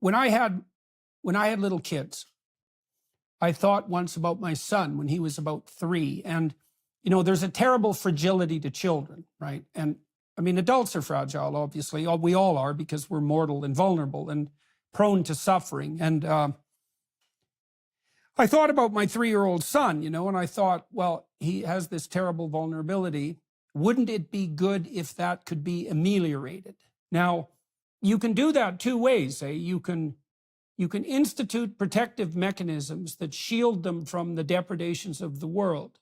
when I had little kids, I thought once about my son when he was about 3. And, there's a terrible fragility to children, right? And I mean, adults are fragile, obviously. We all are, because we're mortal and vulnerable and prone to suffering. And I thought about my 3-year-old son, and I thought, well, he has this terrible vulnerability. Wouldn't it be good if that could be ameliorated? Now, you can do that 2 ways. You can institute protective mechanisms that shield them from the depredations of the world,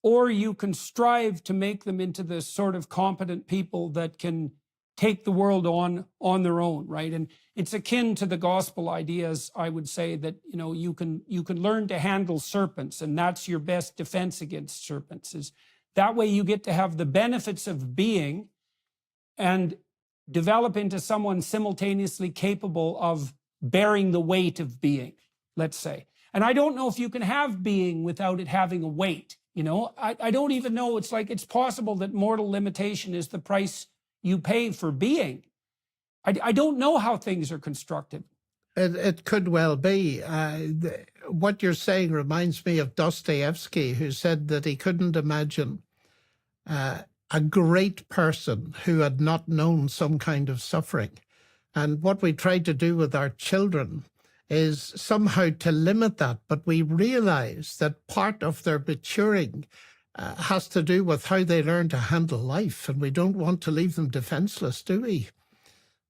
or you can strive to make them into the sort of competent people that can take the world on their own, right? And it's akin to the gospel ideas, I would say, that you can learn to handle serpents, and that's your best defense against serpents. Is that way you get to have the benefits of being and develop into someone simultaneously capable of bearing the weight of being, let's say. And I don't know if you can have being without it having a weight. I don't even know. It's like, it's possible that mortal limitation is the price you pay for being. I don't know how things are constructed. It could well be. What you're saying reminds me of Dostoevsky, who said that he couldn't imagine a great person who had not known some kind of suffering. And what we try to do with our children is somehow to limit that. But we realize that part of their maturing has to do with how they learn to handle life. And we don't want to leave them defenseless, do we?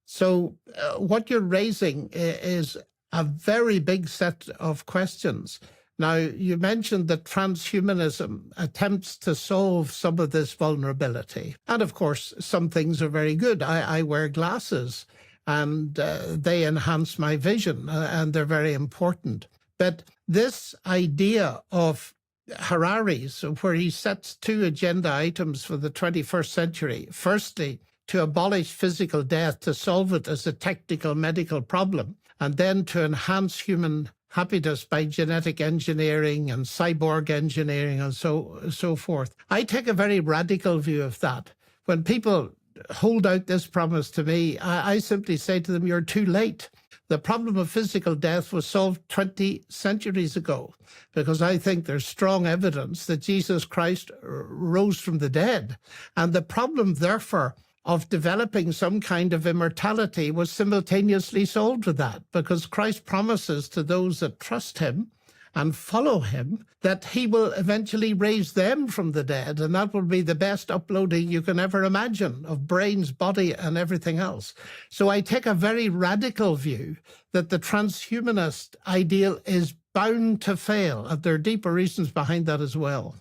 So what you're raising is a very big set of questions. Now, you mentioned that transhumanism attempts to solve some of this vulnerability. And of course, some things are very good. I wear glasses, and they enhance my vision, and they're very important. But this idea of Harari's, where he sets 2 agenda items for the 21st century, firstly, to abolish physical death, to solve it as a technical medical problem, and then to enhance human happiness by genetic engineering and cyborg engineering and so forth. I take a very radical view of that. When people hold out this promise to me, I simply say to them, you're too late. The problem of physical death was solved 20 centuries ago, because I think there's strong evidence that Jesus Christ rose from the dead. And the problem, therefore, of developing some kind of immortality was simultaneously solved with that, because Christ promises to those that trust him and follow him that he will eventually raise them from the dead, and that will be the best uploading you can ever imagine of brains, body, and everything else. So I take a very radical view that the transhumanist ideal is bound to fail, and there are deeper reasons behind that as well.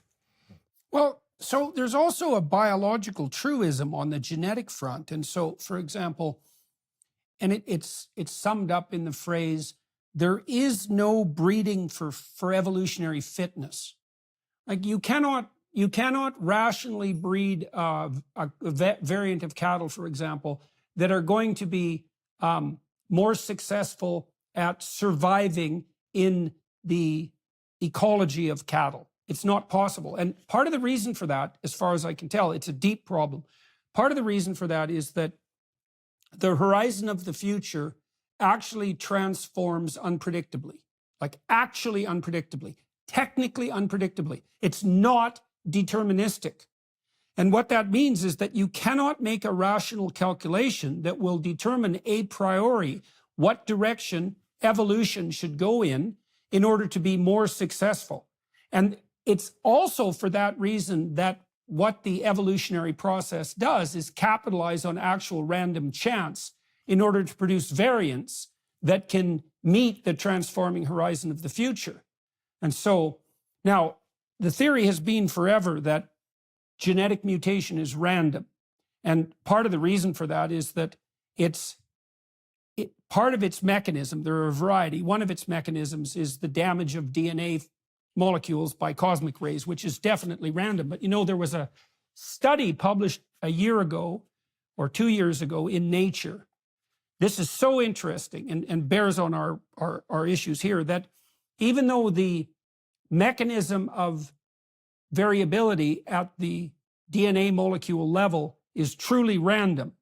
Well, so there's also a biological truism on the genetic front. And so, for example, and it's summed up in the phrase, there is no breeding for evolutionary fitness. Like you cannot rationally breed a variant of cattle, for example, that are going to be more successful at surviving in the ecology of cattle. It's not possible. And part of the reason for that, as far as I can tell, it's a deep problem. Part of the reason for that is that the horizon of the future actually transforms unpredictably, like actually unpredictably, technically unpredictably. It's not deterministic. And what that means is that you cannot make a rational calculation that will determine a priori what direction evolution should go in order to be more successful. And it's also for that reason that what the evolutionary process does is capitalize on actual random chance in order to produce variants that can meet the transforming horizon of the future. And so now the theory has been forever that genetic mutation is random. And part of the reason for that is that part of its mechanism, there are a variety, one of its mechanisms is the damage of DNA molecules by cosmic rays, which is definitely random. But there was a study published a year ago or 2 years ago in Nature. This is so interesting and bears on our issues here, that even though the mechanism of variability at the DNA molecule level is truly random,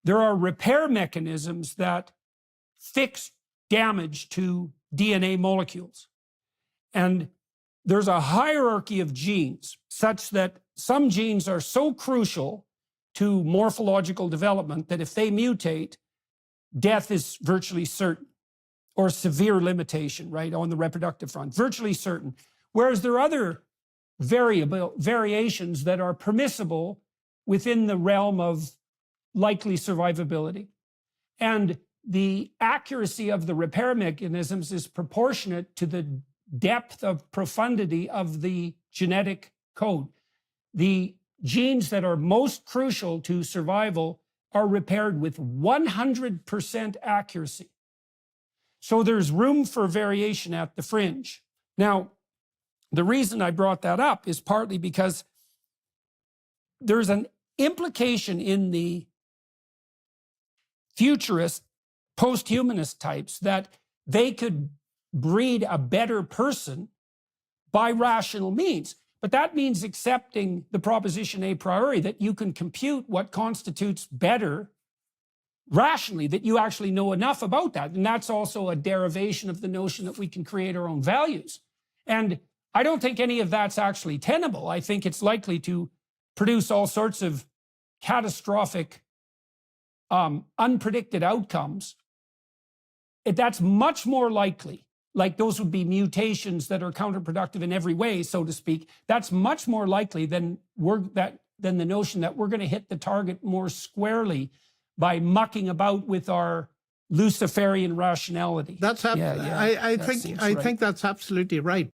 there are repair mechanisms that fix damage to DNA molecules. And there's a hierarchy of genes such that some genes are so crucial to morphological development that if they mutate, death is virtually certain, or severe limitation, right, on the reproductive front, virtually certain. Whereas there are other variations that are permissible within the realm of likely survivability. And the accuracy of the repair mechanisms is proportionate to the depth of profundity of the genetic code. The genes that are most crucial to survival are repaired with 100% accuracy. So there's room for variation at the fringe. Now, the reason I brought that up is partly because there's an implication in the futurist, post-humanist types that they could breed a better person by rational means. But that means accepting the proposition a priori that you can compute what constitutes better rationally, that you actually know enough about that. And that's also a derivation of the notion that we can create our own values. And I don't think any of that's actually tenable. I think it's likely to produce all sorts of catastrophic, unpredicted outcomes. That's much more likely, like those would be mutations that are counterproductive in every way, so to speak. That's much more likely than the notion that we're going to hit the target more squarely by mucking about with our Luciferian rationality. I think that's absolutely right.